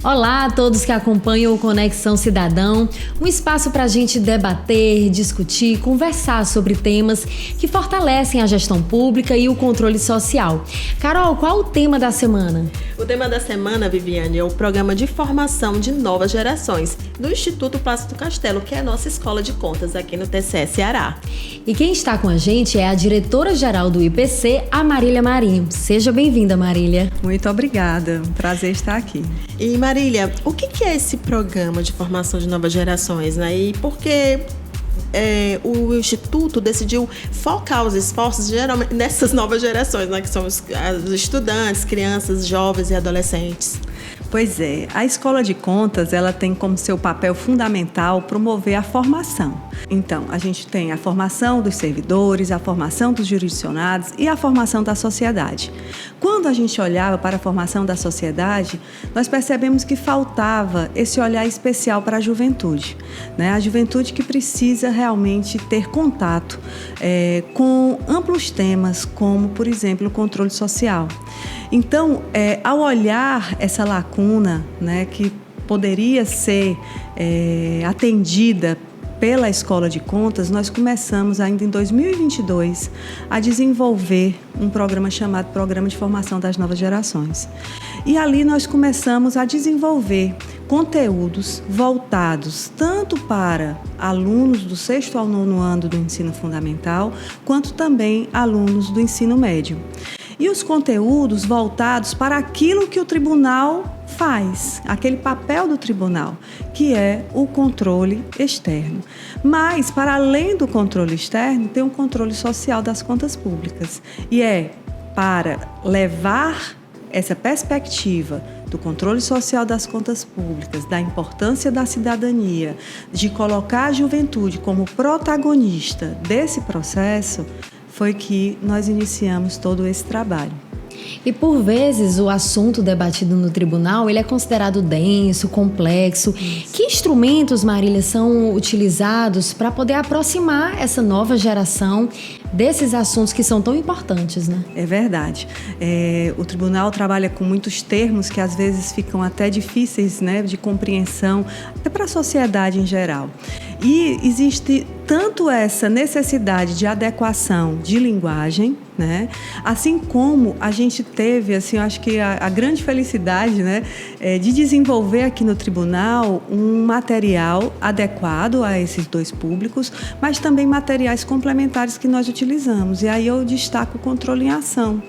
Olá a todos que acompanham o Conexão Cidadão, um espaço para a gente debater, discutir, conversar sobre temas que fortalecem a gestão pública e o controle social. Carol, qual o tema da semana? O tema da semana, Viviane, é o programa de formação de novas gerações do Instituto Plácido Castelo, que é a nossa escola de contas aqui no TCE Ceará. E quem está com a gente é a diretora-geral do IPC, a Marília Marinho. Seja bem-vinda, Marília. Muito obrigada, um prazer estar aqui. E Marília, o que é esse programa de formação de novas gerações, né? E por que o Instituto decidiu focar os esforços geralmente nessas novas gerações, né? Que são os estudantes, crianças, jovens e adolescentes? Pois é, a Escola de Contas, ela tem como seu papel fundamental promover a formação. Então, a gente tem a formação dos servidores, a formação dos jurisdicionados e a formação da sociedade. Quando a gente olhava para a formação da sociedade, nós percebemos que faltava esse olhar especial para a juventude, né? A juventude que precisa realmente ter contato com amplos temas, como, por exemplo, o controle social. Então, ao olhar essa lacuna, né, que poderia ser atendida pela Escola de Contas, nós começamos ainda em 2022 a desenvolver um programa chamado Programa de Formação das Novas Gerações. E ali nós começamos a desenvolver conteúdos voltados tanto para alunos do 6º ao 9º ano do ensino fundamental, quanto também alunos do ensino médio. E os conteúdos voltados para aquilo que o tribunal faz, aquele papel do tribunal, que é o controle externo. Mas, para além do controle externo, tem um controle social das contas públicas. E é para levar essa perspectiva do controle social das contas públicas, da importância da cidadania, de colocar a juventude como protagonista desse processo, foi que nós iniciamos todo esse trabalho. E por vezes o assunto debatido no tribunal ele é considerado denso, complexo. Isso. Que instrumentos, Marília, são utilizados para poder aproximar essa nova geração desses assuntos que são tão importantes, né? É verdade. O tribunal trabalha com muitos termos que às vezes ficam até difíceis, né, de compreensão, até para a sociedade em geral. E existe tanto essa necessidade de adequação de linguagem, né? Assim como a gente teve, assim, eu acho que a grande felicidade, né, de desenvolver aqui no tribunal um material adequado a esses dois públicos, mas também materiais complementares que nós utilizamos. E aí eu destaco o controle em ação,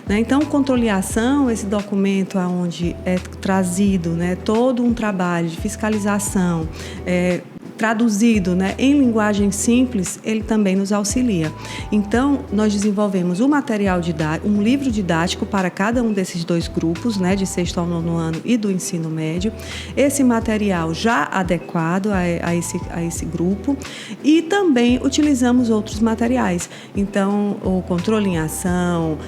né? Então, o controle em ação, esse documento onde é trazido, né, todo um trabalho de fiscalização, traduzido, né, em linguagem simples, ele também nos auxilia. Então, nós desenvolvemos um livro didático para cada um desses dois grupos, né, de 6º ao 9º ano e do ensino médio. Esse material já adequado a esse grupo, e também utilizamos outros materiais. Então, o controle em ação,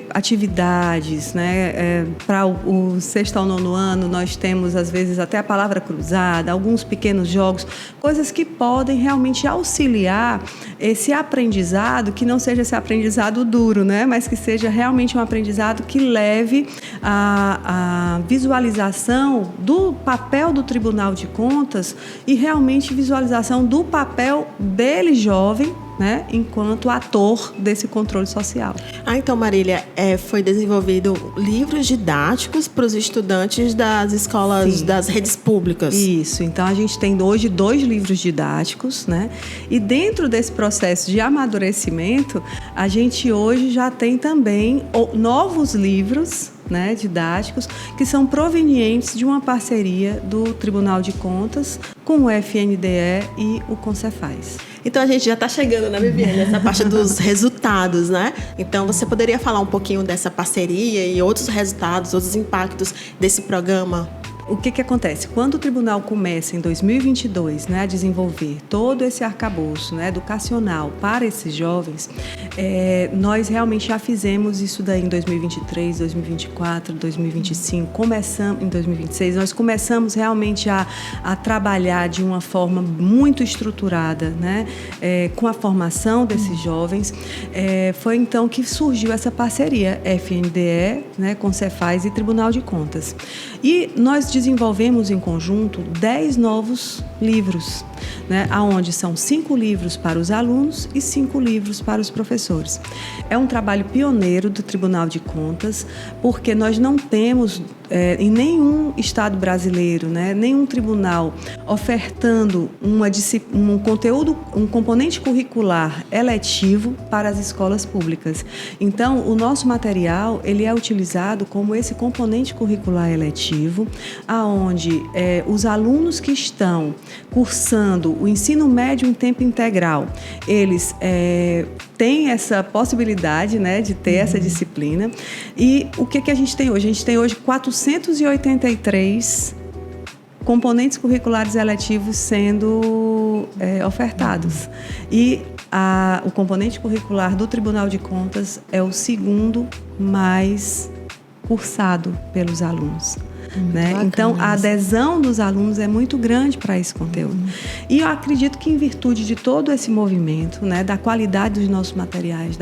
atividades, né, para o 6º ao 9º ano, nós temos, às vezes, até a palavra cruzada, alguns pequenos jogos, coisas que podem realmente auxiliar esse aprendizado, que não seja esse aprendizado duro, né? Mas que seja realmente um aprendizado que leve a visualização do papel do Tribunal de Contas e realmente visualização do papel dele jovem, né, enquanto ator desse controle social. Então, Marília, foi desenvolvido livros didáticos para os estudantes das escolas, sim, das redes públicas. Isso, então a gente tem hoje 2 livros didáticos, né, e dentro desse processo de amadurecimento, a gente hoje já tem também novos livros, né, didáticos, que são provenientes de uma parceria do Tribunal de Contas com o FNDE e o Concefaz. Então, a gente já está chegando, né, Viviane, nessa parte dos resultados, né? Então, você poderia falar um pouquinho dessa parceria e outros resultados, outros impactos desse programa? O que acontece? Quando o tribunal começa em 2022, né, a desenvolver todo esse arcabouço, né, educacional para esses jovens, nós realmente já fizemos isso daí em 2023, 2024, 2025, começamos em 2026, nós começamos realmente a trabalhar de uma forma muito estruturada, né, com a formação desses jovens. Foi então que surgiu essa parceria FNDE, né, Concefaz e Tribunal de Contas. E nós desenvolvemos em conjunto 10 novos livros, né, onde são 5 livros para os alunos e 5 livros para os professores. É um trabalho pioneiro do Tribunal de Contas, porque nós não temos em nenhum estado brasileiro, né, nenhum tribunal ofertando um conteúdo, um componente curricular eletivo para as escolas públicas. Então, o nosso material ele é utilizado como esse componente curricular eletivo, aonde os alunos que estão cursando o ensino médio em tempo integral, eles têm essa possibilidade, né, de ter essa disciplina. E o que a gente tem hoje? A gente tem hoje 483 componentes curriculares eletivos sendo ofertados. E o componente curricular do Tribunal de Contas é o segundo mais cursado pelos alunos. Né? Então, a adesão dos alunos é muito grande para esse conteúdo. E eu acredito que, em virtude de todo esse movimento, né, da qualidade dos nossos materiais,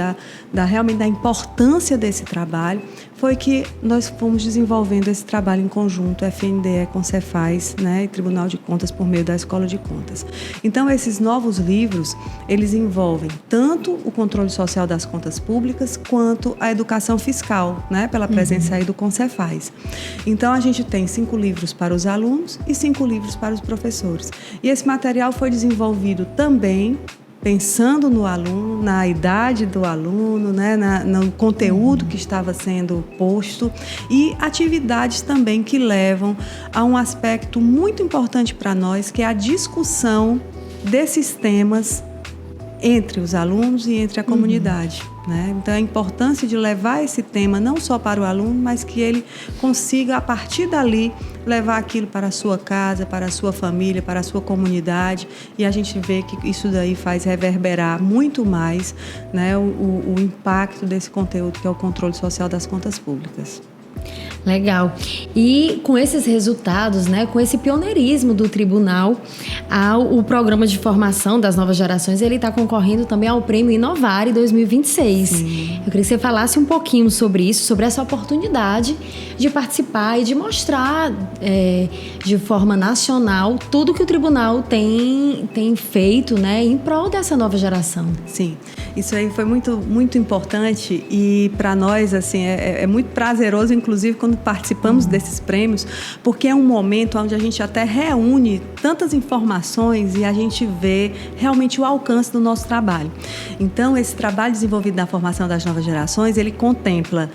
realmente da importância desse trabalho, foi que nós fomos desenvolvendo esse trabalho em conjunto, FNDE com Cefaz, né, e Tribunal de Contas por meio da Escola de Contas. Então, esses novos livros, eles envolvem tanto o controle social das contas públicas, quanto a educação fiscal, né, pela presença aí do Concefaz. Então, a gente tem 5 livros para os alunos e 5 livros para os professores. E esse material foi desenvolvido também pensando no aluno, na idade do aluno, né, no conteúdo que estava sendo posto, e atividades também que levam a um aspecto muito importante para nós, que é a discussão desses temas entre os alunos e entre a comunidade. Né? Então, a importância de levar esse tema não só para o aluno, mas que ele consiga, a partir dali, levar aquilo para a sua casa, para a sua família, para a sua comunidade, e a gente vê que isso daí faz reverberar muito mais, né, o impacto desse conteúdo, que é o controle social das contas públicas. Legal. E com esses resultados, né, com esse pioneirismo do tribunal, o programa de formação das novas gerações, ele está concorrendo também ao Prêmio Inovare 2026. Sim. Eu queria que você falasse um pouquinho sobre isso, sobre essa oportunidade de participar e de mostrar de forma nacional tudo que o tribunal tem feito, né, em prol dessa nova geração. Sim, isso aí foi muito, muito importante, e para nós assim, é muito prazeroso, inclusive, quando participamos desses prêmios, porque é um momento onde a gente até reúne tantas informações e a gente vê realmente o alcance do nosso trabalho. Então, esse trabalho desenvolvido na formação das novas gerações, ele contempla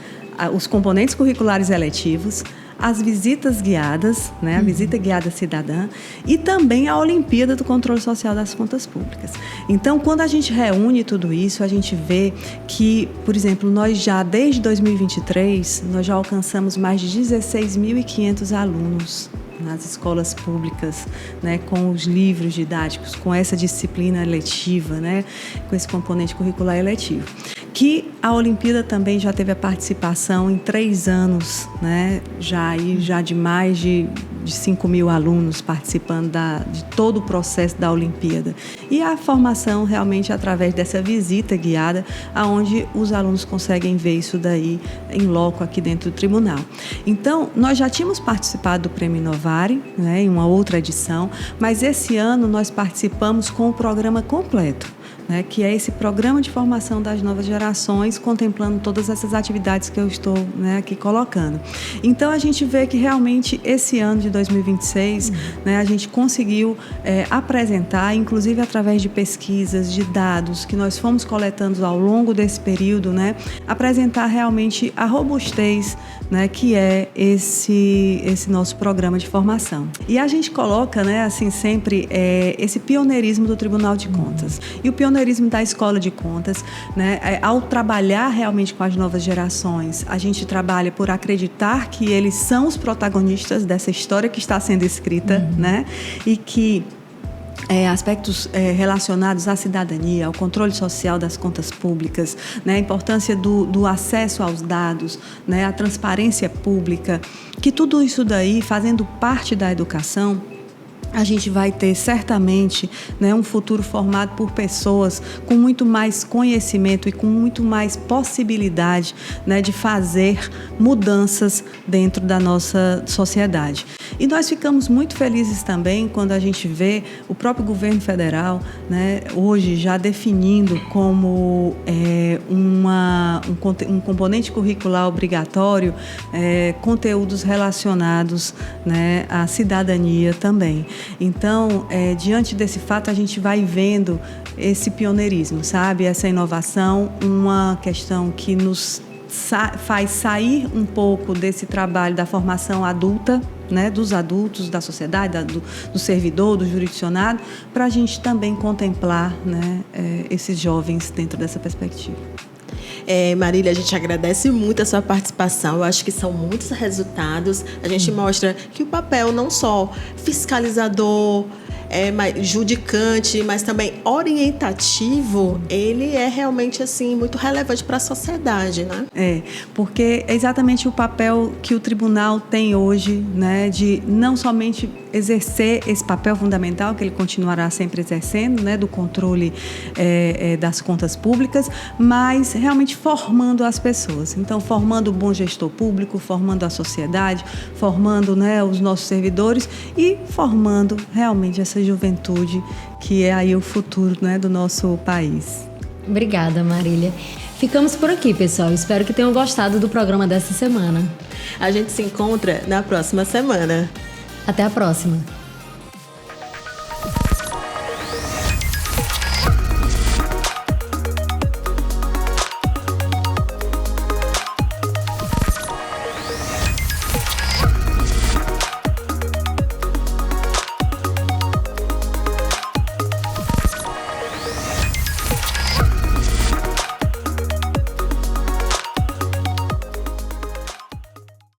os componentes curriculares eletivos, as visitas guiadas, né, a visita guiada cidadã, e também a Olimpíada do Controle Social das Contas Públicas. Então, quando a gente reúne tudo isso, a gente vê que, por exemplo, nós já, desde 2023, nós já alcançamos mais de 16.500 alunos nas escolas públicas, né, com os livros didáticos, com essa disciplina eletiva, né, com esse componente curricular eletivo. Que a Olimpíada também já teve a participação em 3 anos, né, já de mais de 5.000 alunos participando de todo o processo da Olimpíada. E a formação realmente através dessa visita guiada, onde os alunos conseguem ver isso daí em loco aqui dentro do tribunal. Então, nós já tínhamos participado do Prêmio Inovare, né, em uma outra edição, mas esse ano nós participamos com o programa completo, né, que é esse programa de formação das novas gerações, contemplando todas essas atividades que eu estou, né, aqui colocando. Então, a gente vê que realmente esse ano de 2026, né, a gente conseguiu apresentar, inclusive através de pesquisas, de dados que nós fomos coletando ao longo desse período, né, apresentar realmente a robustez, né, que é esse nosso programa de formação. E a gente coloca, né, assim, sempre esse pioneirismo do Tribunal de Contas. E o pioneirismo da Escola de Contas, né, ao trabalhar realmente com as novas gerações, a gente trabalha por acreditar que eles são os protagonistas dessa história que está sendo escrita, né, e que aspectos relacionados à cidadania, ao controle social das contas públicas, né, a importância do acesso aos dados, né, a transparência pública, que tudo isso daí, fazendo parte da educação, a gente vai ter certamente, né, um futuro formado por pessoas com muito mais conhecimento e com muito mais possibilidade, né, de fazer mudanças dentro da nossa sociedade. E nós ficamos muito felizes também quando a gente vê o próprio governo federal, né, hoje já definindo como um componente curricular obrigatório conteúdos relacionados, né, à cidadania também. Então, diante desse fato, a gente vai vendo esse pioneirismo, sabe? Essa inovação, uma questão que nos faz sair um pouco desse trabalho da formação adulta, né, dos adultos, da sociedade, do servidor, do jurisdicionado, para a gente também contemplar, né, esses jovens dentro dessa perspectiva. Marília, a gente agradece muito a sua participação. Eu acho que são muitos resultados. A gente mostra que o papel não só fiscalizador, judicante, mas também orientativo, ele é realmente assim muito relevante para a sociedade, né? Porque é exatamente o papel que o tribunal tem hoje, né, de não somente exercer esse papel fundamental que ele continuará sempre exercendo, né, do controle das contas públicas, mas realmente formando as pessoas. Então, formando o bom gestor público, formando a sociedade, formando, né, os nossos servidores e formando realmente essa juventude que é aí o futuro, né, do nosso país. Obrigada, Marília. Ficamos por aqui, pessoal. Espero que tenham gostado do programa dessa semana. A gente se encontra na próxima semana. Até a próxima.